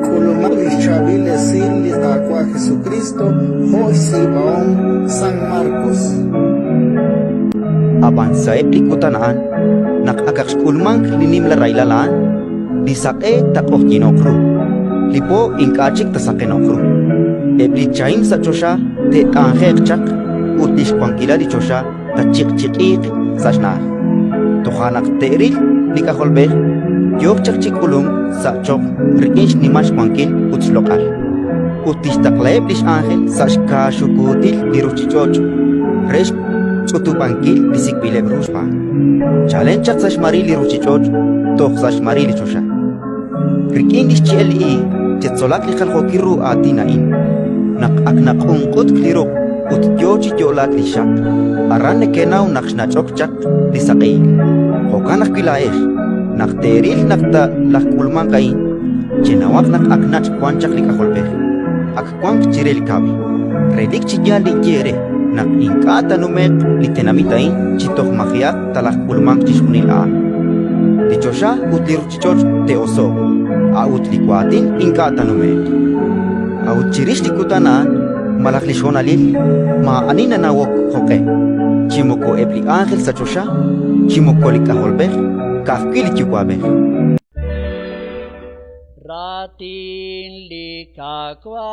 Kulumang Ishabil Esil Litakwa Jesucristo Hoy Sibaong San Marcos Aban sa eplikutanaan, nakagaks kulmang linim laray lalaan, di sake takoh kinokru. Lipo ingkachik ta sa kinokru. Epli chaim sa chosha te tanghek chak, utish kwangkila di chosha ta chik sa shna. Tuhanak teril di kaholbe, yok chak chik kulung sa chok rikinch nimash kwangkil utslokal. Utish taklaeb lish angel sa shka shukutil di ruchichoch. Resh Utupangkil bisik bile bruspa. Challenge chak sash marili ruchichoj, toh sash marili chosha. Rikin dis CLE, jetsolak li khalhokiru atinain. Nak aknak ungkut klirok, ut yochi yolat li shak. Aran nekenau nak shnachok chak di sakay. Hokanak kilaer, nak teril nak ta lakulman kain. Chenawak nak aknach kwanchak li kaholper. Ak kwank chirel kabi. Redik chiyal li kiere. Nak ingkata numek litenamitain chitok magiak talak kulmang chiskunil a. Dichosha utliru chichoch te oso. A utlikuatin ingkata numek. A utchirish dikutana malaklishonalil ma anina nawok hoke. Chimoko epli angel sa chosha, chimoko likaholber, kafkili chikwaber. Ratin likakwa